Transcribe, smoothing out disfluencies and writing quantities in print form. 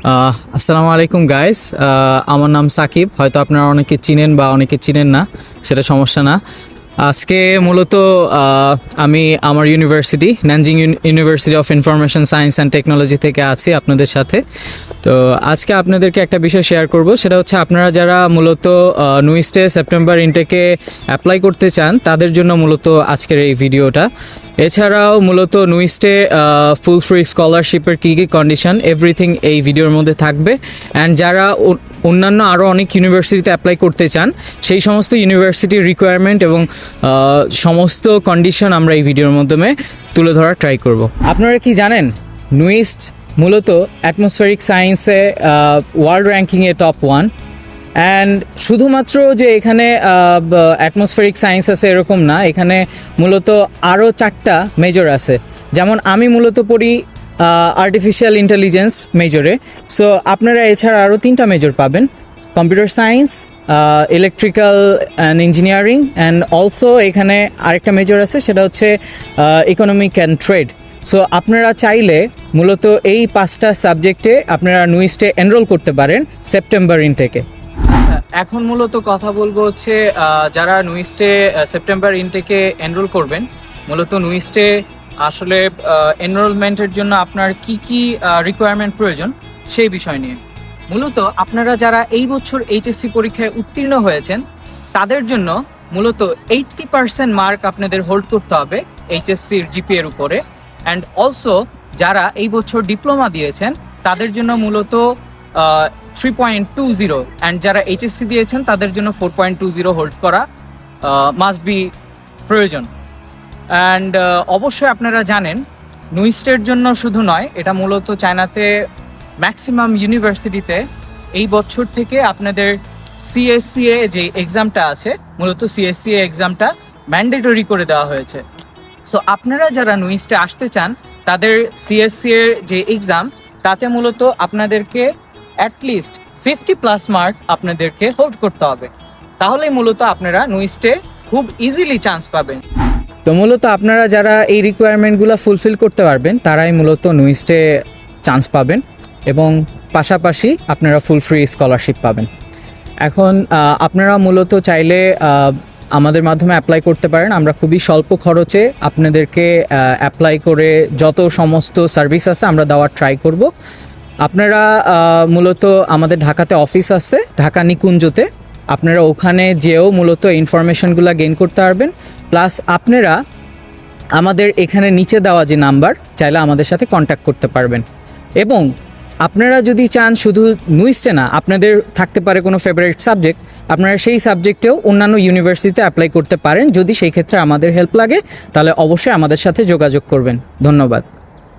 আসসালামু আলাইকুম গাইস। আমার নাম সাকিব, হয়তো আপনারা অনেকে চিনেন বা অনেকে চিনেন না, সেটা সমস্যা না। আজকে মূলত আমি আমার university Nanjing university of information science and technology থেকে আছি আপনাদের সাথে। তো আজকে আপনাদেরকে একটা বিষয় শেয়ার করব, সেটা হচ্ছে আপনারা যারা মূলত নুইস্টে সেপ্টেম্বর ইনটেকে অ্যাপ্লাই করতে চান তাদের জন্য মূলত আজকের এই ভিডিওটা। এছাড়াও মূলত নুইস্টে ফুল ফ্রি স্কলারশিপের কী কী কন্ডিশন এভরিথিং এই ভিডিওর মধ্যে থাকবে। অ্যান্ড যারা অন্যান্য আরও অনেক ইউনিভার্সিটিতে অ্যাপ্লাই করতে চান সেই সমস্ত ইউনিভার্সিটির রিকোয়ারমেন্ট এবং সমস্ত কন্ডিশন আমরা এই ভিডিওর মাধ্যমে তুলে ধরার ট্রাই করব। আপনারা কি জানেন নুইস্ট মূলত অ্যাটমসফেরিক সায়েন্সে ওয়ার্ল্ড র্যাঙ্কিংয়ে টপ 1। অ্যান্ড শুধুমাত্র যে এখানে অ্যাটমসফেরিক সায়েন্স আছে এরকম না, এখানে মূলত আরও 4টা মেজর আছে। যেমন আমি মূলত পড়ি আর্টিফিশিয়াল ইন্টেলিজেন্স মেজরে, সো আপনারা এছাড়া আরও 3টা মেজর পাবেন: computer science, electrical and engineering, and also এখানে আরেকটা মেজর আছে, সেটা হচ্ছে ইকোনমিক অ্যান্ড ট্রেড। সো আপনারা চাইলে মূলত এই 5টা সাবজেক্টে আপনারা নুইস্টে এনরোল করতে পারেন সেপ্টেম্বর ইনটেকে। এখন মূলত কথা বলবো হচ্ছে যারা নুইস্টে সেপ্টেম্বর ইনটেকে এনরোল করবেন, মূলত নুইস্টে আসলে এনরোলমেন্টের জন্য আপনার কি কি রিকোয়ারমেন্ট প্রয়োজন সেই বিষয় নিয়ে। মূলত আপনারা যারা এই বছর এইচএসসি পরীক্ষায় উত্তীর্ণ হয়েছেন তাদের জন্য মূলত 80% মার্ক আপনাদের হোল্ড করতে হবে এইচএসসির জিপিএর উপরে। অ্যান্ড অলসো যারা এই বছর ডিপ্লোমা দিয়েছেন তাদের জন্য মূলত 3.20, অ্যান্ড যারা এইচএসসি দিয়েছেন তাদের জন্য 4.20 হোল্ড করা মাস্ট বি প্রয়োজন। অ্যান্ড অবশ্যই আপনারা জানেন নুইস্টের জন্য শুধু নয়, এটা মূলত চায়নাতে ম্যাক্সিমাম ইউনিভার্সিটিতে এই বছর থেকে আপনাদের সিএসসিএ যে এক্সামটা আছে, মূলত সিএসসিএ এক্সামটা ম্যান্ডেটরি করে দেওয়া হয়েছে। সো আপনারা যারা নুইস্টে আসতে চান তাদের সিএসসিএ যে এক্সাম, তাতে মূলত আপনাদেরকে অ্যাটলিস্ট 50+ মার্ক আপনাদেরকে হোল্ড করতে হবে, তাহলেই মূলত আপনারা নুইস্টে খুব ইজিলি চান্স পাবেন। তো মূলত আপনারা যারা এই রিকোয়ারমেন্টগুলো ফুলফিল করতে পারবেন তারাই মূলত নুইস্টে চান্স পাবেন এবং পাশাপাশি আপনারা ফুল ফ্রি স্কলারশিপ পাবেন। এখন আপনারা মূলত চাইলে আমাদের মাধ্যমে অ্যাপ্লাই করতে পারেন। আমরা খুবই স্বল্প খরচে আপনাদেরকে অ্যাপ্লাই করে যত সমস্ত সার্ভিস আছে আমরা দেওয়ার ট্রাই করব। আপনারা মূলত আমাদের ঢাকাতে অফিস আছে, ঢাকা নিকুঞ্জতে, আপনারা ওখানে যেও মূলত ইনফরমেশনগুলো গেইন করতে পারবেন। প্লাস আপনারা আমাদের এখানে নিচে দেওয়া যে নাম্বার, চাইলে আমাদের সাথে কন্ট্যাক্ট করতে পারবেন। এবং আপনারা যদি চান শুধু নুইস্টে না, আপনাদের থাকতে পারে কোনো ফেভারিট সাবজেক্ট, আপনারা সেই সাবজেক্টেও অন্যান্য ইউনিভার্সিটিতে অ্যাপ্লাই করতে পারেন। যদি সেই ক্ষেত্রে আমাদের হেল্প লাগে তাহলে অবশ্যই আমাদের সাথে যোগাযোগ করবেন। ধন্যবাদ।